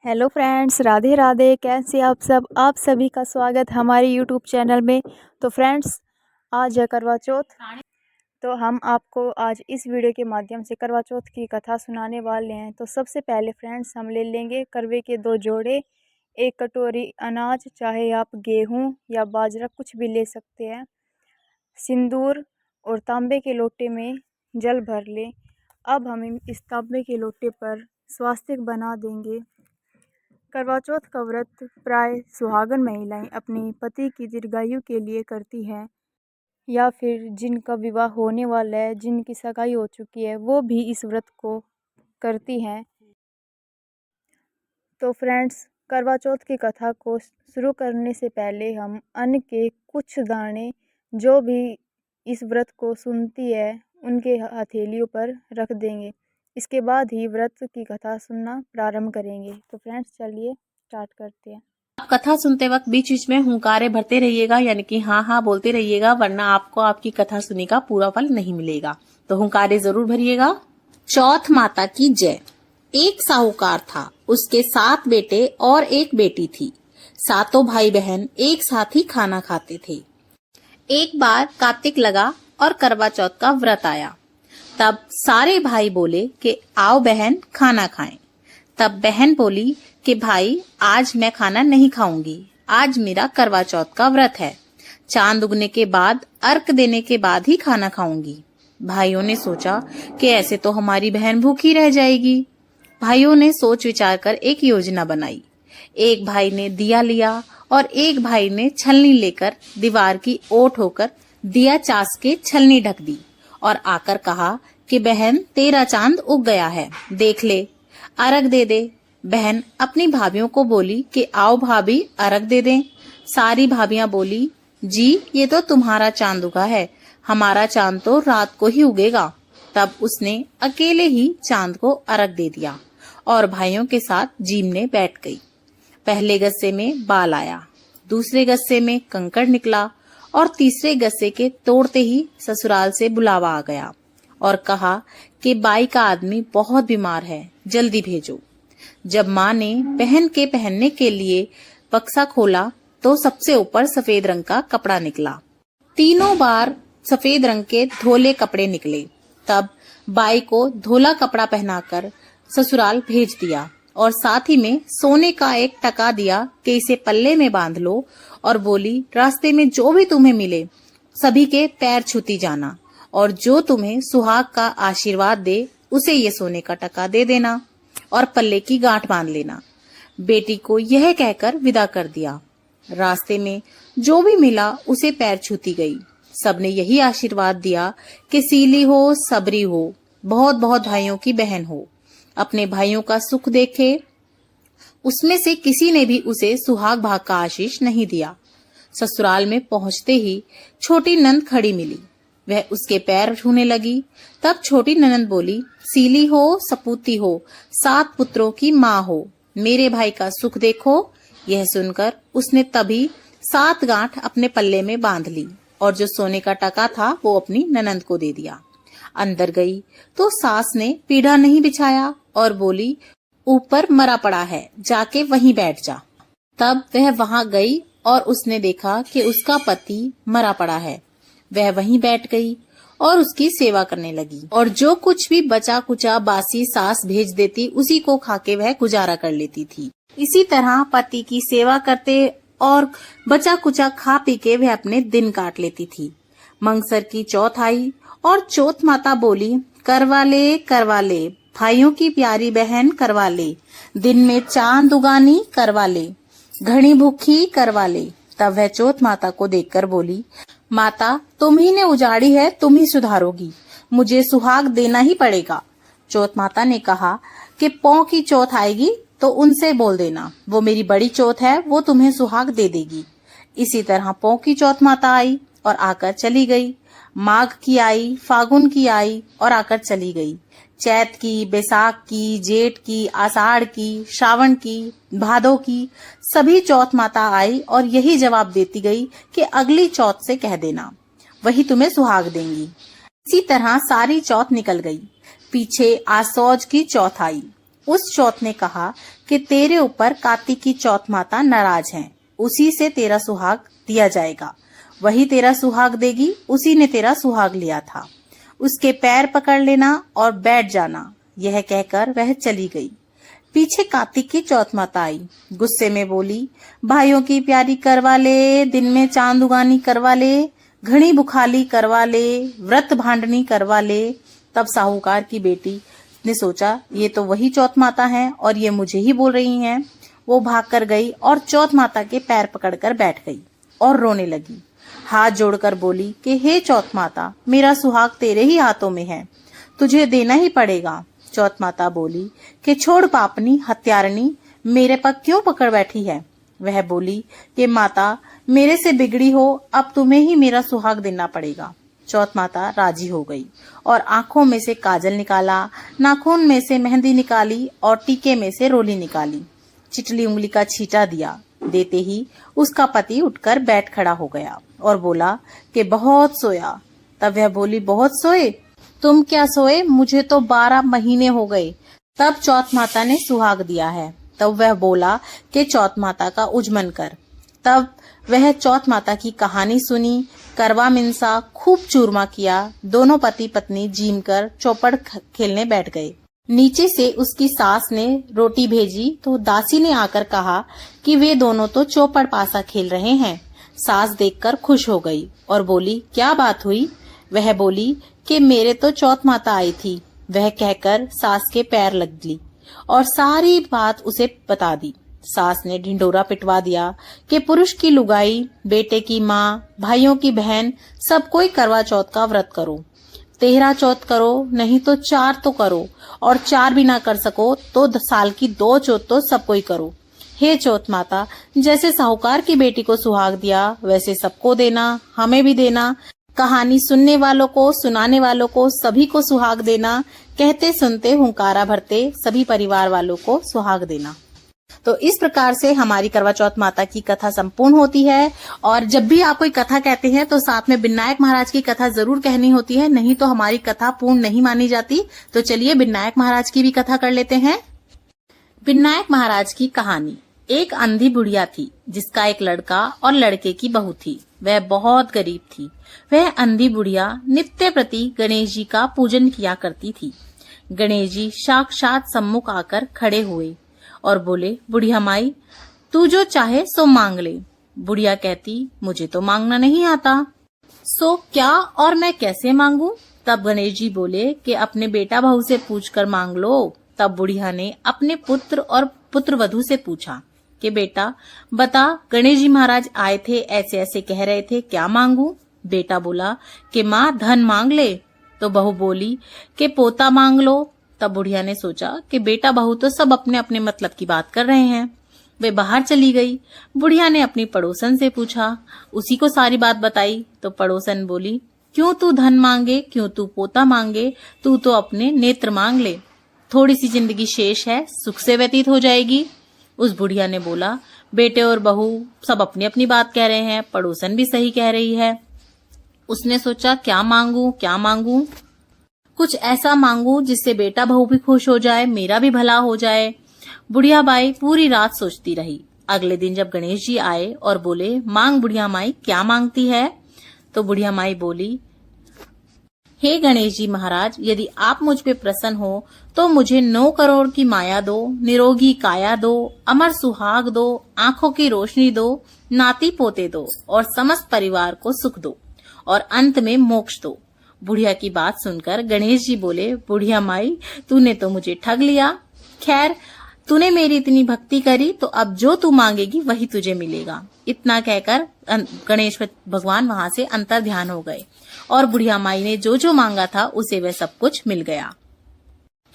Hello friends, Radhe Radhe. कैसे आप सब? आप सभी का स्वागत हमारे यूट्यूब चैनल में। तो फ्रेंड्स, आज है करवा चौथ। तो हम आपको आज इस वीडियो के माध्यम से करवा चौथ की कथा सुनाने वाले हैं। तो सबसे पहले फ्रेंड्स, हम ले लेंगे करवे के 2 जोड़े, 1 कटोरी अनाज, चाहे आप गेहूं या बाजरा कुछ भी ले सकते हैं, सिंदूर और तांबे के लोटे में जल भर लें। अब हम इस तांबे के लोटे पर स्वास्तिक बना देंगे। करवा चौथ का व्रत प्राय सुहागन महिलाएं अपने पति की दीर्घायु के लिए करती हैं, या फिर जिनका विवाह होने वाला है, जिनकी सगाई हो चुकी है, वो भी इस व्रत को करती हैं। तो फ्रेंड्स, करवा चौथ की कथा को शुरू करने से पहले हम अन्न के कुछ दाने जो भी इस व्रत को सुनती है उनके हथेलियों पर रख देंगे। इसके बाद ही व्रत की कथा सुनना प्रारंभ करेंगे। तो फ्रेंड्स, चलिए स्टार्ट करते हैं। आप कथा सुनते वक्त बीच बीच में हुंकारे भरते रहिएगा, यानी कि हाँ हाँ बोलते रहिएगा, वरना आपको आपकी कथा सुनी का पूरा फल नहीं मिलेगा। तो हुंकारे जरूर भरिएगा। चौथ माता की जय। एक साहूकार था, उसके 7 बेटे और 1 बेटी थी। सातों भाई बहन एक साथ ही खाना खाते थे। एक बार कार्तिक लगा और करवा चौथ का व्रत आया। तब सारे भाई बोले कि आओ बहन खाना खाएं। तब बहन बोली कि भाई आज मैं खाना नहीं खाऊंगी, आज मेरा करवा चौथ का व्रत है। चांद उगने के बाद, अर्घ देने के बाद ही खाना खाऊंगी। भाइयों ने सोचा कि ऐसे तो हमारी बहन भूखी रह जाएगी। भाइयों ने सोच विचार कर एक योजना बनाई। एक भाई ने दिया लिया और एक भाई ने छलनी लेकर दीवार की ओट होकर दिया चास के छलनी ढक दी और आकर कहा कि बहन तेरा चांद उग गया है, देख ले, अर्घ दे दे। बहन अपनी भाभियों को बोली कि आओ भाभी अर्घ दे दें। सारी भाभियां बोली, जी ये तो तुम्हारा चांद उगा है, हमारा चांद तो रात को ही उगेगा। तब उसने अकेले ही चांद को अर्घ दे दिया और भाइयों के साथ जीमने बैठ गई। पहले गस्से में बाल आया, दूसरे गस्से में कंकड़ निकला और तीसरे गस्से के तोड़ते ही ससुराल से बुलावा आ गया और कहा कि बाई का आदमी बहुत बीमार है, जल्दी भेजो। जब माँ ने बहन के पहनने के लिए बक्सा खोला तो सबसे ऊपर सफेद रंग का कपड़ा निकला। तीनों बार सफेद रंग के धोले कपड़े निकले। तब बाई को धोला कपड़ा पहनाकर ससुराल भेज दिया और साथ ही में सोने का एक टका दिया कि इसे पल्ले में बांध लो और बोली रास्ते में जो भी तुम्हें मिले सभी के पैर छूती जाना और जो तुम्हें सुहाग का आशीर्वाद दे उसे ये सोने का टका दे देना और पल्ले की गांठ बांध लेना। बेटी को यह कहकर विदा कर दिया। रास्ते में जो भी मिला उसे पैर छूती गई। सबने यही आशीर्वाद दिया कि सीली हो, सबरी हो, बहुत बहुत भाइयों की बहन हो, अपने भाइयों का सुख देखे। उसमें से किसी ने भी उसे सुहाग भाग का आशीष नहीं दिया। ससुराल में पहुंचते ही छोटी नंद खड़ी मिली। वह उसके पैर छूने लगी। तब छोटी ननंद बोली, सीली हो, सपूती हो, 7 पुत्रों की माँ हो, मेरे भाई का सुख देखो। यह सुनकर उसने तभी 7 गांठ अपने पल्ले में बांध ली और जो सोने का टका था वो अपनी ननंद को दे दिया। अंदर गई तो सास ने पीढ़ा नहीं बिछाया और बोली, ऊपर मरा पड़ा है, जाके वहीं बैठ जा। तब वह वहां गई और उसने देखा कि उसका पति मरा पड़ा है। वह वहीं बैठ गई और उसकी सेवा करने लगी और जो कुछ भी बचा कुचा बासी सास भेज देती उसी को खाके वह गुजारा कर लेती थी। इसी तरह पति की सेवा करते और बचा कुचा खा पी के वह अपने दिन काट लेती थी। मंगसर की चौथ आई और चौथ माता बोली, करवा ले भाइयों की प्यारी बहन, करवा ले, दिन में चांद उगानी करवा ले, घनी भूखी करवा ले। तब वह चौथ माता को देखकर बोली, माता तुम ही ने उजाड़ी है, तुम ही सुधारोगी, मुझे सुहाग देना ही पड़ेगा। चौथ माता ने कहा कि पौ की चौथ आएगी तो उनसे बोल देना, वो मेरी बड़ी चौथ है, वो तुम्हें सुहाग दे देगी। इसी तरह पौ की चौथ माता आई और आकर चली गई। माघ की आई, फागुन की आई और आकर चली गई। चैत की, बैसाख की, जेठ की, आषाढ़ की, श्रावण की, भादो की, सभी चौथ माता आई और यही जवाब देती गई कि अगली चौथ से कह देना, वही तुम्हें सुहाग देंगी। इसी तरह सारी चौथ निकल गई। पीछे आसौज की चौथ आई। उस चौथ ने कहा कि तेरे ऊपर कार्तिक की चौथ माता नाराज है, उसी से तेरा सुहाग दिया जाएगा। वही तेरा सुहाग देगी, उसी ने तेरा सुहाग लिया था। उसके पैर पकड़ लेना और बैठ जाना। यह कहकर वह चली गई। पीछे कार्तिक की चौथ माता आई, गुस्से में बोली, भाइयों की प्यारी करवा ले, दिन में चांद उगानी करवा ले, घनी बुखाली करवा ले, व्रत भांडनी करवा ले। तब साहूकार की बेटी ने सोचा, ये तो वही चौथ माता है और ये मुझे ही बोल रही हैं। वो भागकर गई और चौथ माता के पैर पकड़कर बैठ गई और रोने लगी। हाथ जोड़कर बोली कि हे चौथ माता, मेरा सुहाग तेरे ही हाथों में है, तुझे देना ही पड़ेगा। चौथ माता बोली कि छोड़ पापनी हत्यारनी, मेरे पर क्यों पकड़ बैठी है। वह बोली कि माता, मेरे से बिगड़ी हो, अब तुम्हें ही मेरा सुहाग देना पड़ेगा। चौथ माता राजी हो गई और आंखों में से काजल निकाला, नाखून में से मेहंदी निकाली और टीके में से रोली निकाली। चिटली उंगली का छींटा दिया। देते ही उसका पति उठकर बैठ खड़ा हो गया और बोला कि बहुत सोया। तब वह बोली, बहुत सोए? तुम क्या सोए? मुझे तो 12 महीने हो गए, तब चौथ माता ने सुहाग दिया है। तब वह बोला कि चौथ माता का उजमन कर। तब वह चौथ माता की कहानी सुनी, करवा मिंसा, खूब चूरमा किया। दोनों पति पत्नी जीम कर चौपड़ खेलने बैठ गए। नीचे से उसकी सास ने रोटी भेजी तो दासी ने आकर कहा कि वे दोनों तो चौपड़ पासा खेल रहे हैं। सास देखकर खुश हो गई और बोली, क्या बात हुई? वह बोली कि मेरे तो चौथ माता आई थी। वह कहकर सास के पैर लग ली और सारी बात उसे बता दी। सास ने ढिंडोरा पिटवा दिया कि पुरुष की लुगाई, बेटे की माँ, भाइयों की बहन, सब कोई करवा चौथ का व्रत करो। 13 चौथ करो, नहीं तो 4 तो करो, और 4 भी ना कर सको तो साल की 2 चौथ तो सब कोई करो। हे चौथ माता, जैसे साहूकार की बेटी को सुहाग दिया वैसे सबको देना, हमें भी देना। कहानी सुनने वालों को, सुनाने वालों को, सभी को सुहाग देना। कहते सुनते हुंकारा भरते सभी परिवार वालों को सुहाग देना। तो इस प्रकार से हमारी करवा चौथ माता की कथा संपूर्ण होती है। और जब भी आप कोई कथा कहते हैं तो साथ में विनायक महाराज की कथा जरूर कहनी होती है, नहीं तो हमारी कथा पूर्ण नहीं मानी जाती। तो चलिए विनायक महाराज की भी कथा कर लेते हैं। विनायक महाराज की कहानी। एक अंधी बुढ़िया थी जिसका एक लड़का और लड़के की बहू थी। वह बहुत गरीब थी। वह अंधी बुढ़िया नित्य प्रति गणेश जी का पूजन किया करती थी। गणेश जी साक्षात सम्मुख आकर खड़े हुए और बोले, बुढ़िया माई, तू जो चाहे सो मांग ले। बुढ़िया कहती, मुझे तो मांगना नहीं आता। सो क्या और मैं कैसे मांगू? तब गणेश जी बोले कि अपने बेटा बहू से पूछकर मांग लो। तब बुढ़िया ने अपने पुत्र और पुत्रवधू से पूछा कि बेटा बता, गणेश जी महाराज आए थे, ऐसे ऐसे कह रहे थे, क्या मांगू? बेटा बोला कि माँ धन मांग ले। तो बहू बोली कि पोता मांग लो। तब बुढ़िया ने सोचा कि बेटा बहू तो सब अपने अपने मतलब की बात कर रहे हैं। वे बाहर चली गई। बुढ़िया ने अपनी पड़ोसन से पूछा, उसी को सारी बात बताई। तो पड़ोसन बोली, क्यों तू धन मांगे, क्यों तू पोता मांगे, तू तो अपने नेत्र मांग ले, थोड़ी सी जिंदगी शेष है, सुख से व्यतीत हो जाएगी। उस बुढ़िया ने बोला, बेटे और बहू सब अपनी अपनी बात कह रहे हैं, पड़ोसन भी सही कह रही है। उसने सोचा, क्या मांगू क्या मांगू? कुछ ऐसा मांगू जिससे बेटा बहू भी खुश हो जाए, मेरा भी भला हो जाए। बुढ़िया बाई पूरी रात सोचती रही। अगले दिन जब गणेश जी आए और बोले, मांग बुढ़िया माई, क्या मांगती है? तो बुढ़िया माई बोली, हे गणेश जी महाराज, यदि आप मुझ पे प्रसन्न हो तो मुझे 9 करोड़ की माया दो, निरोगी काया दो, अमर सुहाग दो, आंखों की रोशनी दो, नाती पोते दो और समस्त परिवार को सुख दो और अंत में मोक्ष दो। बुढ़िया की बात सुनकर गणेश जी बोले, बुढ़िया माई, तूने तो मुझे ठग लिया। खैर, तूने मेरी इतनी भक्ति करी तो अब जो तू मांगेगी वही तुझे मिलेगा। इतना कहकर गणेश भगवान वहां से अंतर ध्यान हो गए और बुढ़िया माई ने जो जो मांगा था उसे वह सब कुछ मिल गया।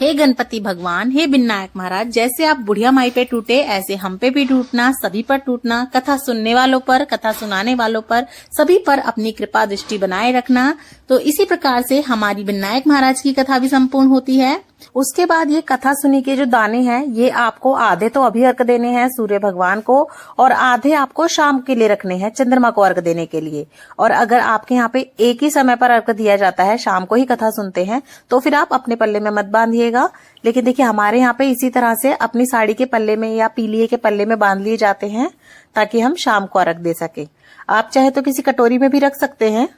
हे गणपति भगवान, हे विनायक महाराज, जैसे आप बुढ़िया माई पे टूटे ऐसे हम पे भी टूटना, सभी पर टूटना, कथा सुनने वालों पर, कथा सुनाने वालों पर, सभी पर अपनी कृपा दृष्टि बनाए रखना। तो इसी प्रकार से हमारी विनायक महाराज की कथा भी संपूर्ण होती है। उसके बाद ये कथा सुनी के जो दाने हैं ये आपको आधे तो अभी अर्घ देने हैं सूर्य भगवान को और आधे आपको शाम के लिए रखने हैं चंद्रमा को अर्घ देने के लिए। और अगर आपके यहाँ पे एक ही समय पर अर्घ दिया जाता है, शाम को ही कथा सुनते हैं, तो फिर आप अपने पल्ले में मत बांधिएगा। लेकिन देखिए हमारे यहाँ पे इसी तरह से अपनी साड़ी के पल्ले में या पीलिए के पल्ले में बांध लिए जाते हैं ताकि हम शाम को अर्घ दे सके। आप चाहे तो किसी कटोरी में भी रख सकते हैं।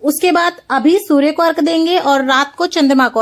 उसके बाद अभी सूर्य को अर्घ देंगे और रात को चंद्रमा को